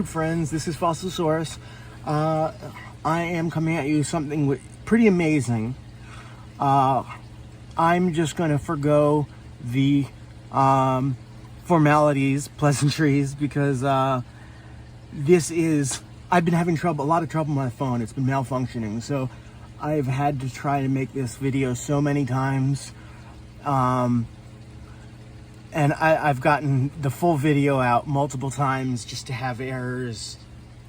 Friends, this is Fossilsaurus. I am coming at you something pretty amazing. I'm just going to forgo the formalities, pleasantries, because I've been having a lot of trouble with my phone. It's been malfunctioning, so I've had to try to make this video so many times. And I've gotten the full video out multiple times just to have errors,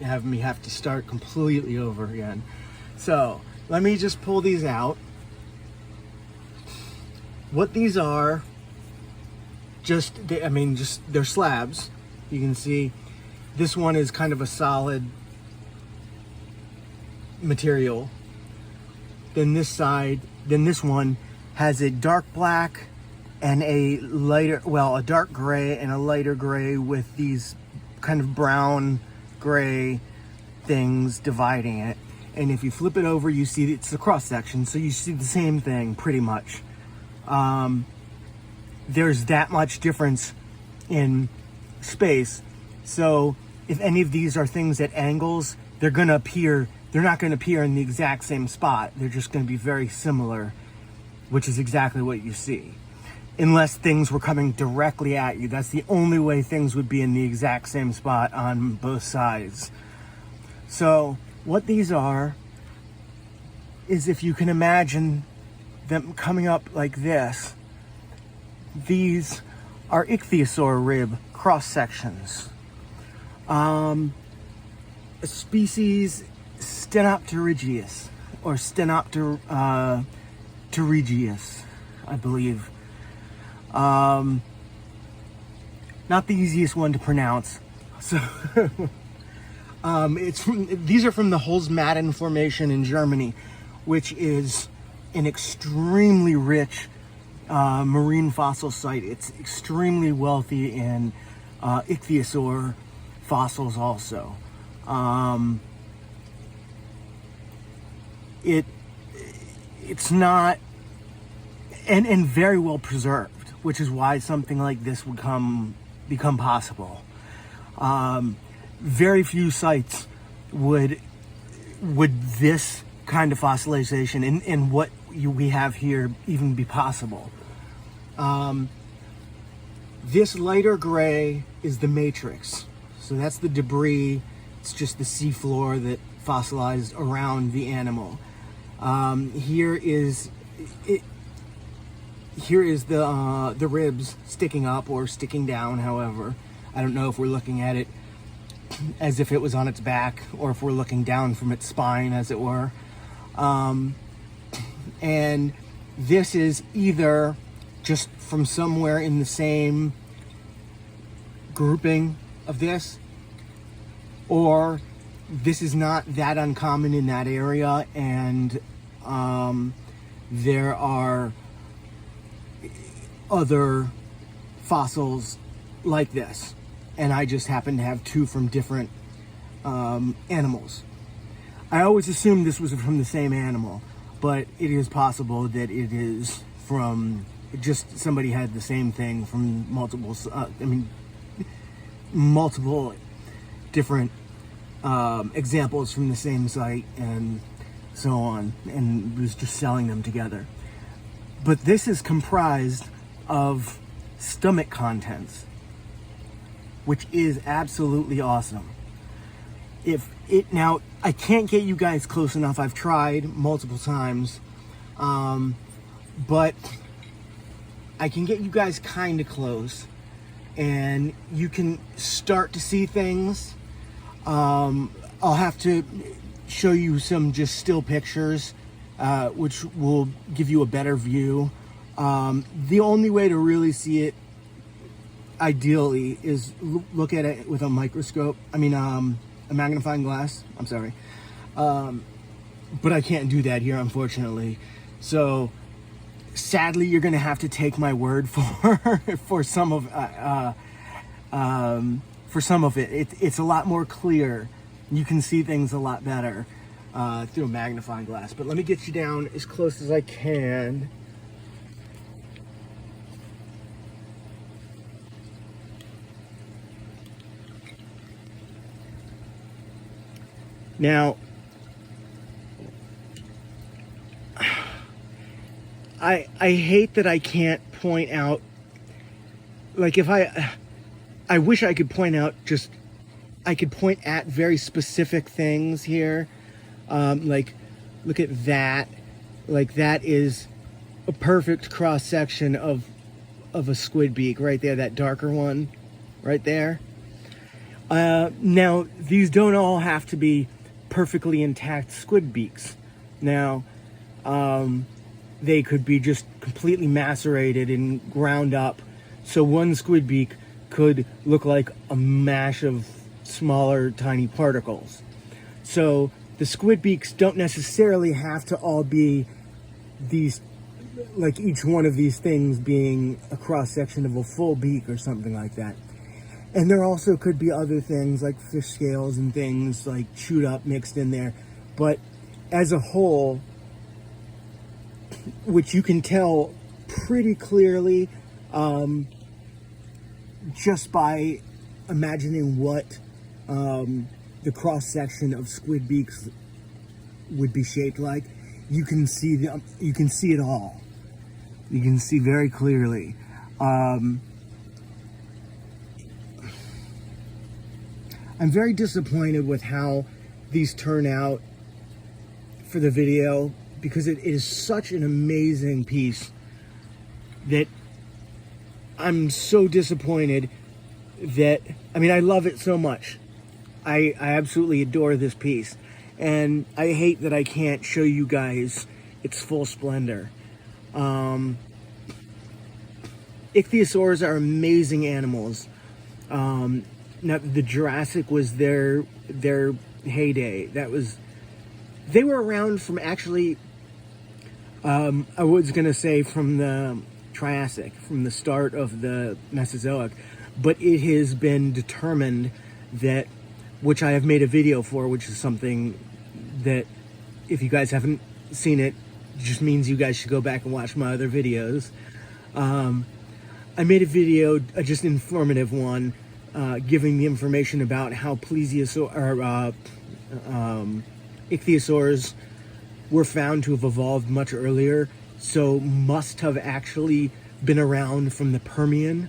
have me have to start completely over again. So let me just pull these out. What these are, they're slabs. You can see this one is kind of a solid material. Then this one has a dark black and a dark gray and a lighter gray with these kind of brown gray things dividing it. And if you flip it over, you see it's the cross section, so you see the same thing pretty much. There's that much difference in space. So if any of these are things at angles, they're not gonna appear in the exact same spot. They're just gonna be very similar, which is exactly what you see. Unless things were coming directly at you. That's the only way things would be in the exact same spot on both sides. So what these are is, if you can imagine them coming up like this, these are ichthyosaur rib cross sections. A species Stenopterygius or Stenopterygius, I believe. Not the easiest one to pronounce. So these are from the Holzmatten Formation in Germany, which is an extremely rich marine fossil site. It's extremely wealthy in ichthyosaur fossils also. It's not and very well preserved, which is why something like this would become possible. Very few sites would this kind of fossilization and what we have here even be possible. This lighter gray is the matrix, so that's the debris. It's just the seafloor that fossilized around the animal. Here is the ribs sticking up or sticking down, however. I don't know if we're looking at it as if it was on its back or if we're looking down from its spine, as it were. And this is either just from somewhere in the same grouping of this, or this is not that uncommon in that area, and there are other fossils like this, and I just happen to have two from different animals. I always assumed this was from the same animal, but it is possible that it is from just somebody had the same thing from multiple different examples from the same site and so on, and was just selling them together. But this is comprised of stomach contents, which is absolutely awesome. Now, I can't get you guys close enough. I've tried multiple times, but I can get you guys kind of close, and you can start to see things. I'll have to show you some just still pictures, which will give you a better view. The only way to really see it ideally is look at it with a microscope. A magnifying glass. I'm sorry. But I can't do that here, unfortunately. So sadly, you're going to have to take my word for some of it. It's a lot more clear. You can see things a lot better through a magnifying glass. But let me get you down as close as I can. Now, I hate that I can't point out, like, if I wish I could point out just, I could point at very specific things here. Like, look at that. Like, that is a perfect cross section of a squid beak right there, that darker one right there. Now, these don't all have to be perfectly intact squid beaks. Now, they could be just completely macerated and ground up. So one squid beak could look like a mash of smaller, tiny particles. So the squid beaks don't necessarily have to all be these, like each one of these things being a cross-section of a full beak or something like that. And there also could be other things like fish scales and things like chewed up mixed in there. But as a whole, which you can tell pretty clearly just by imagining what the cross-section of squid beaks would be shaped like, you can see it all. You can see very clearly. I'm very disappointed with how these turn out for the video, because it is such an amazing piece that I'm so disappointed that, I mean, I love it so much. I absolutely adore this piece, and I hate that I can't show you guys its full splendor. Ichthyosaurs are amazing animals. Now, the Jurassic was their heyday. They were around from actually, I was gonna say from the Triassic, from the start of the Mesozoic, but it has been determined that, which I have made a video for, which is something that, if you guys haven't seen it, just means you guys should go back and watch my other videos. I made a video, just an informative one, giving the information about how ichthyosaurs were found to have evolved much earlier, so must have actually been around from the Permian,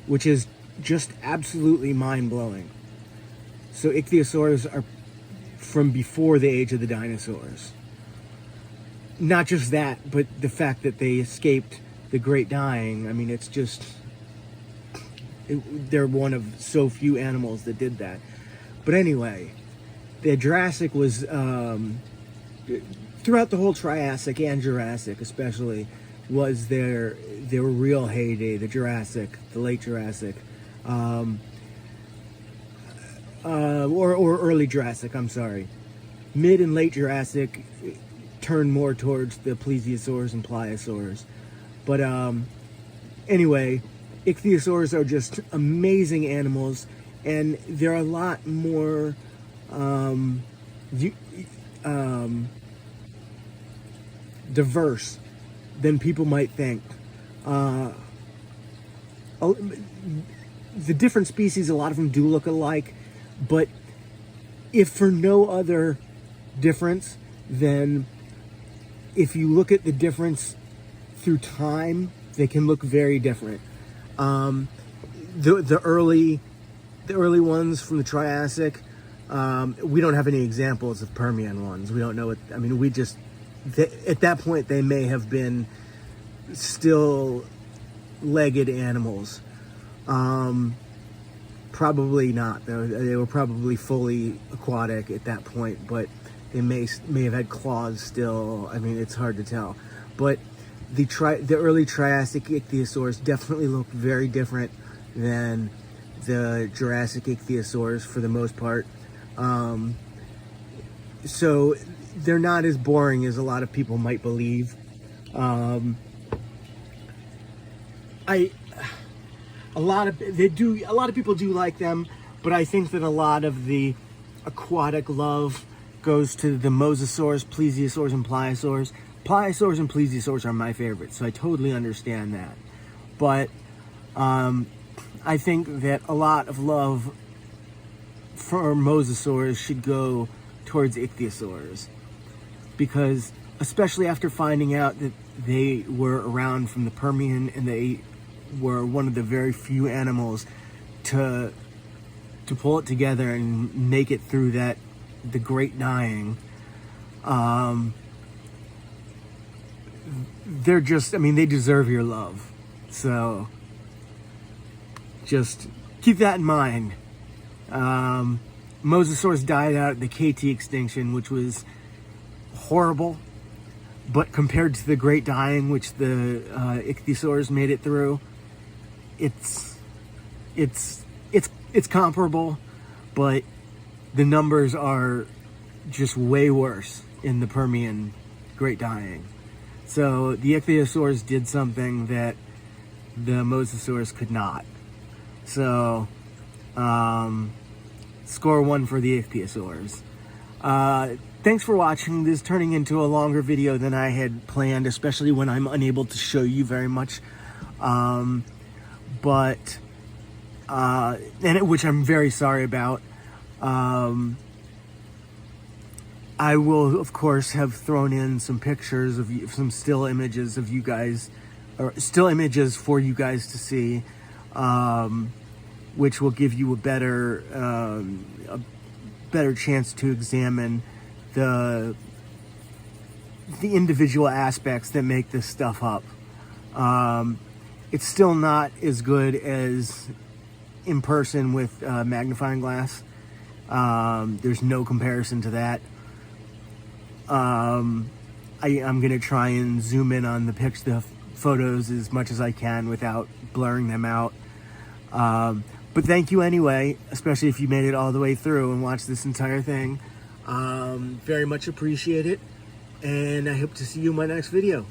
which is just absolutely mind-blowing. So ichthyosaurs are from before the age of the dinosaurs. Not just that, but the fact that they escaped the Great Dying. I mean, it's just... they're one of so few animals that did that. But anyway, the Jurassic was, throughout the whole Triassic and Jurassic especially, was their real heyday. The Jurassic, the late Jurassic, or early Jurassic, I'm sorry. Mid and late Jurassic turned more towards the plesiosaurs and pliosaurs. But anyway, ichthyosaurs are just amazing animals, and they're a lot more diverse than people might think. The different species, a lot of them do look alike, but if for no other difference than if you look at the difference through time, they can look very different. The early ones from the Triassic, we don't have any examples of Permian ones. We don't know what, I mean, at that point they may have been still legged animals. Probably not. They were probably fully aquatic at that point, but they may have had claws still. I mean, it's hard to tell. But the early Triassic ichthyosaurs definitely look very different than the Jurassic ichthyosaurs for the most part. So they're not as boring as a lot of people might believe. A lot of people do like them, but I think that a lot of the aquatic love goes to the mosasaurs, plesiosaurs, and pliosaurs. Pliosaurs and plesiosaurs are my favorites, so I totally understand that. But I think that a lot of love for mosasaurs should go towards ichthyosaurs, because especially after finding out that they were around from the Permian and they were one of the very few animals to pull it together and make it through the Great Dying. They're just, I mean, they deserve your love. So just keep that in mind. Mosasaurs died out at the KT extinction, which was horrible, but compared to the Great Dying, which the ichthyosaurs made it through, it's comparable, but the numbers are just way worse in the Permian Great Dying. So the ichthyosaurs did something that the mosasaurs could not. So score 1 for the ichthyosaurs. Thanks for watching. This is turning into a longer video than I had planned, especially when I'm unable to show you very much. Which I'm very sorry about. I will, of course, have thrown in some pictures of you, some still images of you guys, or still images for you guys to see, which will give you a better chance to examine the individual aspects that make this stuff up. It's still not as good as in person with magnifying glass. There's no comparison to that. I'm gonna try and zoom in on the photos as much as I can without blurring them out. But thank you anyway, especially if you made it all the way through and watched this entire thing. Very much appreciate it, and I hope to see you in my next video.